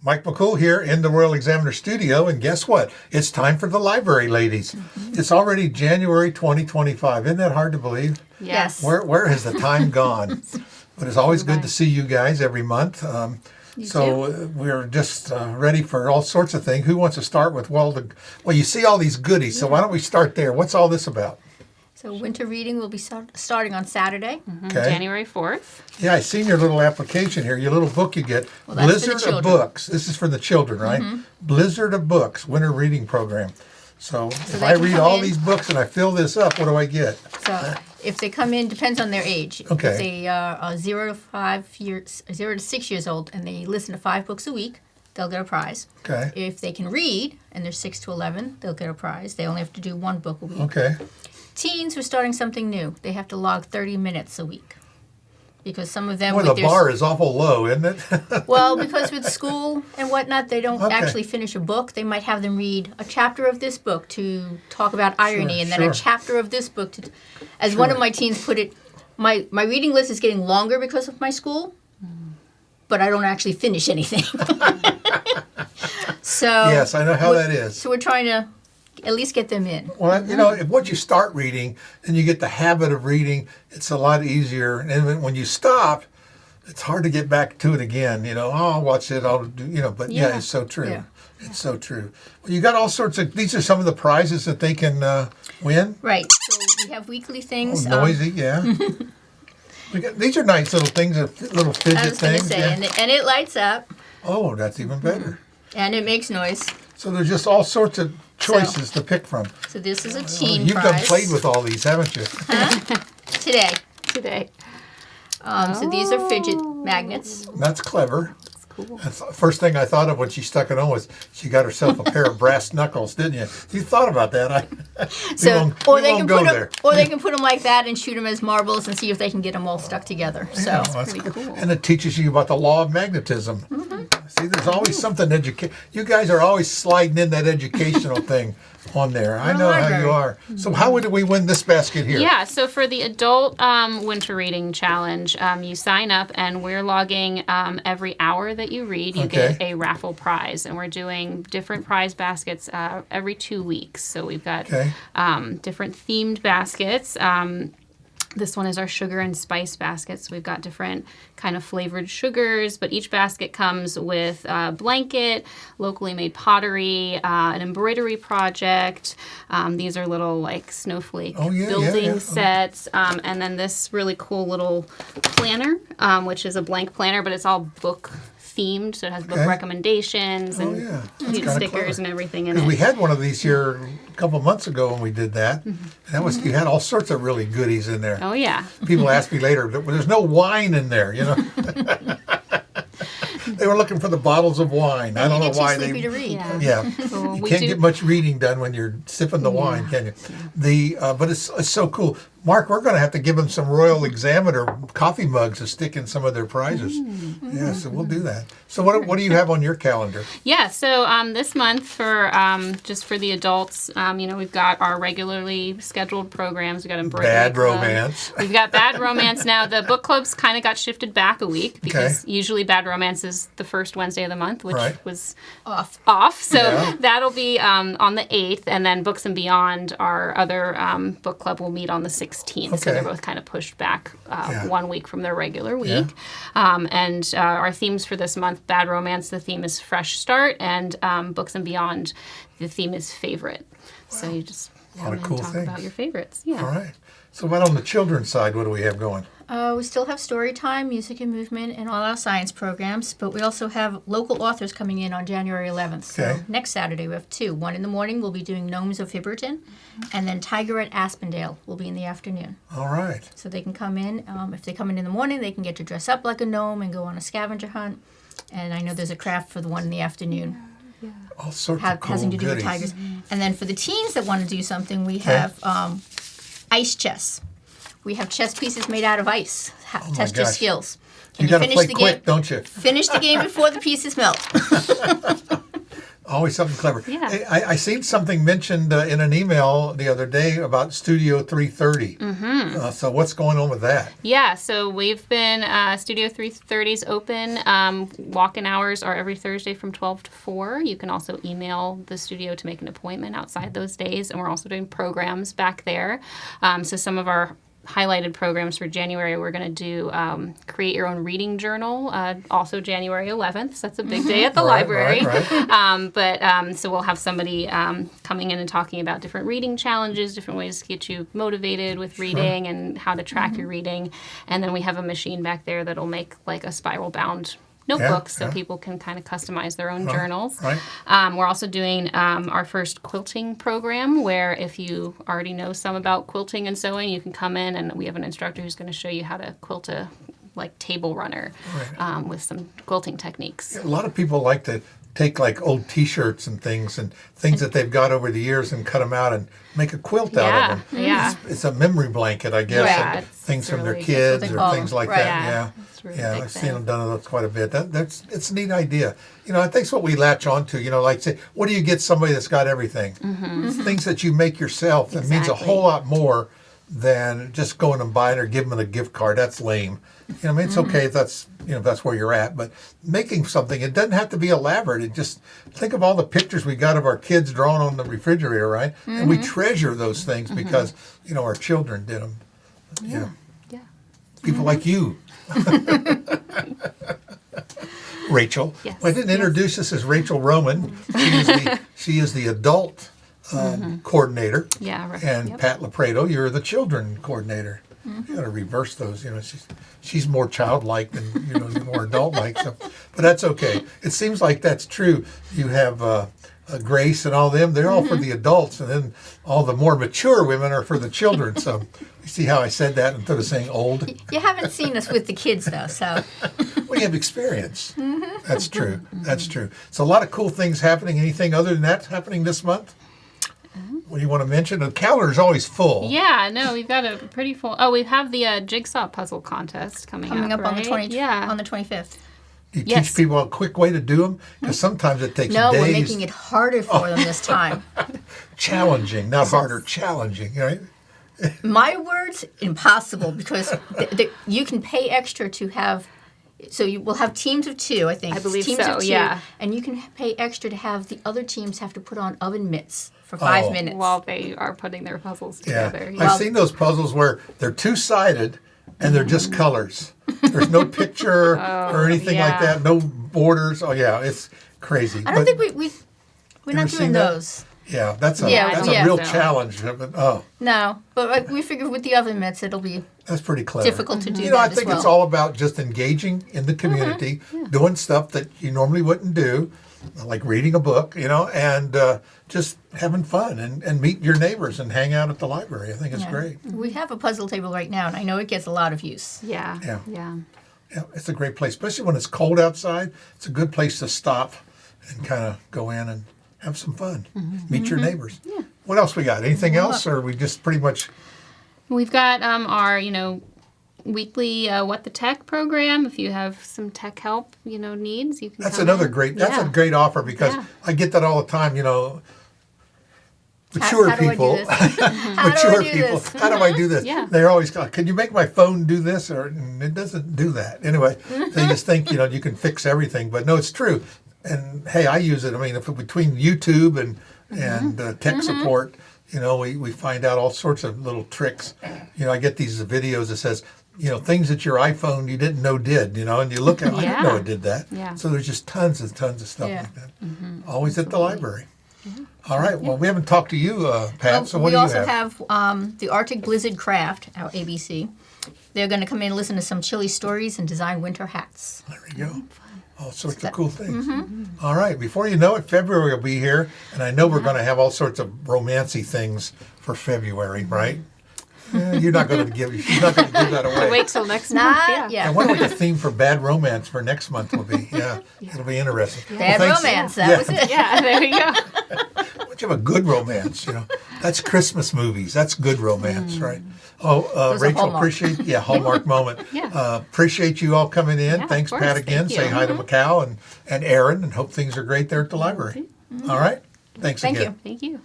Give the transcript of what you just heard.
Mike McCool here in the Royal Examiner studio, and guess what? It's time for the library, ladies. It's already January 2025. Isn't that hard to believe? Yes. Where has the time gone? But it's always good to see you guys every month. We're just ready for all sorts of things. Who wants to start with, well, you see all these goodies, so why don't we start there? What's all this about? So winter reading will be starting on Saturday. Okay. January 4th. Yeah, I seen your little application here, your little book you get. Well, that's for the Blizzard of children. Books. This is for the children, right? Blizzard of Books, winter reading program. So if they I can read come all in. these books and I fill this up, what do I get? So if they come in, depends on their age. Okay. If they are 0 to 6 years old and they listen to 5 books a week, they'll get a prize. Okay. If they can read and they're 6 to 11, they'll get a prize. They only have to do 1 book a week. Okay. Teens, we're starting something new. They have to log 30 minutes a week. Because some of them Boy, with the their bar is awful low, isn't it? Well, because with school and whatnot, they don't Okay. actually finish a book. They might have them read a chapter of this book to talk about irony, and then sure. a chapter of this book to. As one of my teens put it, my reading list is getting longer because of my school, but I don't actually finish anything. So Yes, I know how that is. So we're trying to at least get them in. Well, you know, if once you start reading and you get the habit of reading, it's a lot easier. And when you stop, it's hard to get back to it again. You know, oh, I'll watch it, I'll do, you know, but yeah, it's so true. Yeah. It's so true. Well, you got all sorts of, these are some of the prizes that they can win. Right. So we have weekly things. Noisy, yeah. These are nice little things, little fidget I was going to things. say, yeah. and it lights up, Oh, that's even better. and it makes noise. So there's just all sorts of choices to pick from. So this is a teen You've prize. done played with all these, haven't you? Today. So these are fidget magnets. That's clever. That's cool. That's the first thing I thought of when she stuck it on was she got herself a pair of brass knuckles, didn't you? You thought about that. Or they can put them like that and shoot them as marbles and see if they can get them all stuck together. So Yeah, that's pretty cool. cool. And it teaches you about the law of magnetism. See, there's always something you guys are always sliding in that educational thing on there. I know how you are. So how would we win this basket here? Yeah, so for the adult winter reading challenge, you sign up and we're logging every hour that you read, you get a raffle prize. And we're doing different prize baskets every 2 weeks. So we've got different themed baskets. This one is our sugar and spice basket. So we've got different kind of flavored sugars, but each basket comes with a blanket, locally made pottery, an embroidery project. These are little like snowflake building sets. And then this really cool little planner, which is a blank planner, but it's all book themed, so it has book recommendations and cute stickers and everything in it. We had one of these here a couple months ago when we did that. And that was you had all sorts of really goodies in there. Oh yeah. People asked me later, there's no wine in there, you know. They were looking for the bottles of wine. I don't know why sleepy to read. Yeah, So you we can't do- get much reading done when you're sipping the wine, can you? But it's so cool. Mark, we're going to have to give them some Royal Examiner coffee mugs to stick in some of their prizes. Yeah, so we'll do that. So what do you have on your calendar? Yeah, so this month for just for the adults, we've got our regularly scheduled programs. We've got embroidery Bad club. Romance. We've got Bad Romance now. The book clubs kind of got shifted back a week because usually Bad Romance is the first Wednesday of the month, which was off. So that'll be on the 8th, and then Books and Beyond, our other book club, will meet on the 16th. So they're both kind of pushed back 1 week from their regular week. And our themes for this month, Bad Romance, the theme is Fresh Start, and Books and Beyond, the theme is Favorite. So you just A lot of cool talk things. about your favorites. Yeah. All right. So what on the children's side, what do we have going? We still have story time, music and movement, and all our science programs, but we also have local authors coming in on January 11th. So next Saturday we have 2. One in the morning, we'll be doing Gnomes of Hibberton, and then Tiger at Aspendale will be in the afternoon. All right. So they can come in. If they come in the morning, they can get to dress up like a gnome and go on a scavenger hunt. And I know there's a craft for the one in the afternoon. All sorts of cool having to do with goodies. tigers. And then for the teens that want to do something, we have ice chess. We have chess pieces made out of ice. Test your gosh. skills. You got to play quick, don't you? Finish the game before the pieces melt. Always something clever. Yeah. Hey, I seen something mentioned in an email the other day about Studio 330. So what's going on with that? Yeah, so we've been Studio 330's open. Walk-in hours are every Thursday from 12 to 4. You can also email the studio to make an appointment outside those days, and we're also doing programs back there. So some of our highlighted programs for January, we're going to do create your own reading journal, also January 11th. So that's a big day at the library. Right. So we'll have somebody coming in and talking about different reading challenges, different ways to get you motivated with reading and how to track your reading. And then we have a machine back there that'll make like a spiral bound notebook so people can kind of customize their own journals. Right. We're also doing our first quilting program where if you already know some about quilting and sewing, you can come in and we have an instructor who's going to show you how to quilt a like table runner with some quilting techniques. A lot of people like to take like old T-shirts and things that they've got over the years and cut them out and make a quilt out of them. Yeah. It's a memory blanket, I guess. Yeah, of things from their really- kids that's what or they things call like them. Right. that. Yeah. Yeah. It's a really Yeah, big I've thing. seen them done those quite a bit. It's a neat idea. I think it's what we latch on to. Like say, what do you get somebody that's got everything? It's things that you make yourself. That means a Exactly. whole lot more than just going and buying or giving them a gift card. That's lame. I mean, it's okay if that's that's where you're at, but making something, it doesn't have to be elaborate. It just think of all the pictures we got of our kids drawn on the refrigerator, right? And we treasure those things because our children did them. Yeah. Yeah. People like you. Rachel. Yes. Well, I didn't introduce us as Rachel Roman. She is the adult coordinator. Yeah, right. And Yep. Pat Lapredo, you're the children coordinator. You got to reverse those. She's more childlike than you're more adult-like. So, but that's okay. It seems like that's true. You have Grace and all them. They're all for the adults, and then all the more mature women are for the children. So you see how I said that instead of saying old. You haven't seen us with the kids though, so We have experience. That's true. That's true. So a lot of cool things happening. Anything other than that happening this month? What do you want to mention? The calendar is always full. Yeah, no, we've got a pretty full. Oh, we have the jigsaw puzzle contest coming coming up on the right? 25th. Do you Yes. teach people a quick way to do them? Because sometimes it takes No, days. we're making it harder for them this time. Challenging, not harder, challenging, right? My words, impossible, because you can pay extra to have. So you will have teams of 2, I think. I believe teams so, of 2, yeah. And you can pay extra to have the other teams have to put on oven mitts for 5 Oh. minutes. While they are putting their puzzles Yeah. together. I've seen those puzzles where they're two-sided and they're just colors. There's no picture or anything like yeah. that, no borders. Oh, yeah, it's crazy. I don't But- think we're not seen doing that? those. Yeah, that's a Yeah, that's yeah. a real So. challenge. But, No, but we figured with the oven mitts it'll be that's pretty clever. difficult to do I that as think well. it's all about just engaging in the community, doing stuff that you normally wouldn't do, like reading a book, and just having fun and meet your neighbors and hang out at the library. I think it's Yeah. great. We have a puzzle table right now, and I know it gets a lot of use. Yeah. Yeah. Yeah. Yeah, it's a great place, especially when it's cold outside. It's a good place to stop and kind of go in and have some fun, meet your neighbors. What else we got? Anything else, or we just pretty much? We've got our, weekly What the Tech program. If you have some tech help, needs, you can That's come another in. great. That's Yeah. a great offer because Yeah. I get that all the time. Mature How do I do people, this? How do I mature do people. this? How do I do this? Yeah. They're always going, can you make my phone do this? And it doesn't do that. Anyway, they just think you can fix everything, but no, it's true. And hey, I use it. I mean, if between YouTube and tech support, we find out all sorts of little tricks. I get these videos that says, things that your iPhone you didn't know did, and you look at it, I didn't know it did that. Yeah. So there's just tons of stuff Yeah. like that. Always at the library. All right. Well, we haven't taled to you, Pat. Well, So what we do you also have? have the Arctic Blizzard Craft, our ABC. They're going to come in and listen to some chilly stories and design winter hats. There we go. All sorts of cool things. All right. Before you know it, February will be here, and I know we're going to have all sorts of romancy things for February, right? You're not going to give that away. Wait till next Not month. Yeah. I yet. wonder what the theme for bad romance for next month will be. Yeah, it'll be interesting. Bad Well, thanks. romance, that was it. Yeah, there you go. Why don't you have a good romance? That's Christmas movies. That's good romance, right? Oh, Those are Rachel, Hallmark. appreciate Hallmark moment. Yeah. Appreciate you all coming in. Yeah, of Thanks, course. Pat, again. Thank Say you. hi to Macau and Aaron, and hope things are great there at the library. All right. Thanks Thank again. you. Thank you.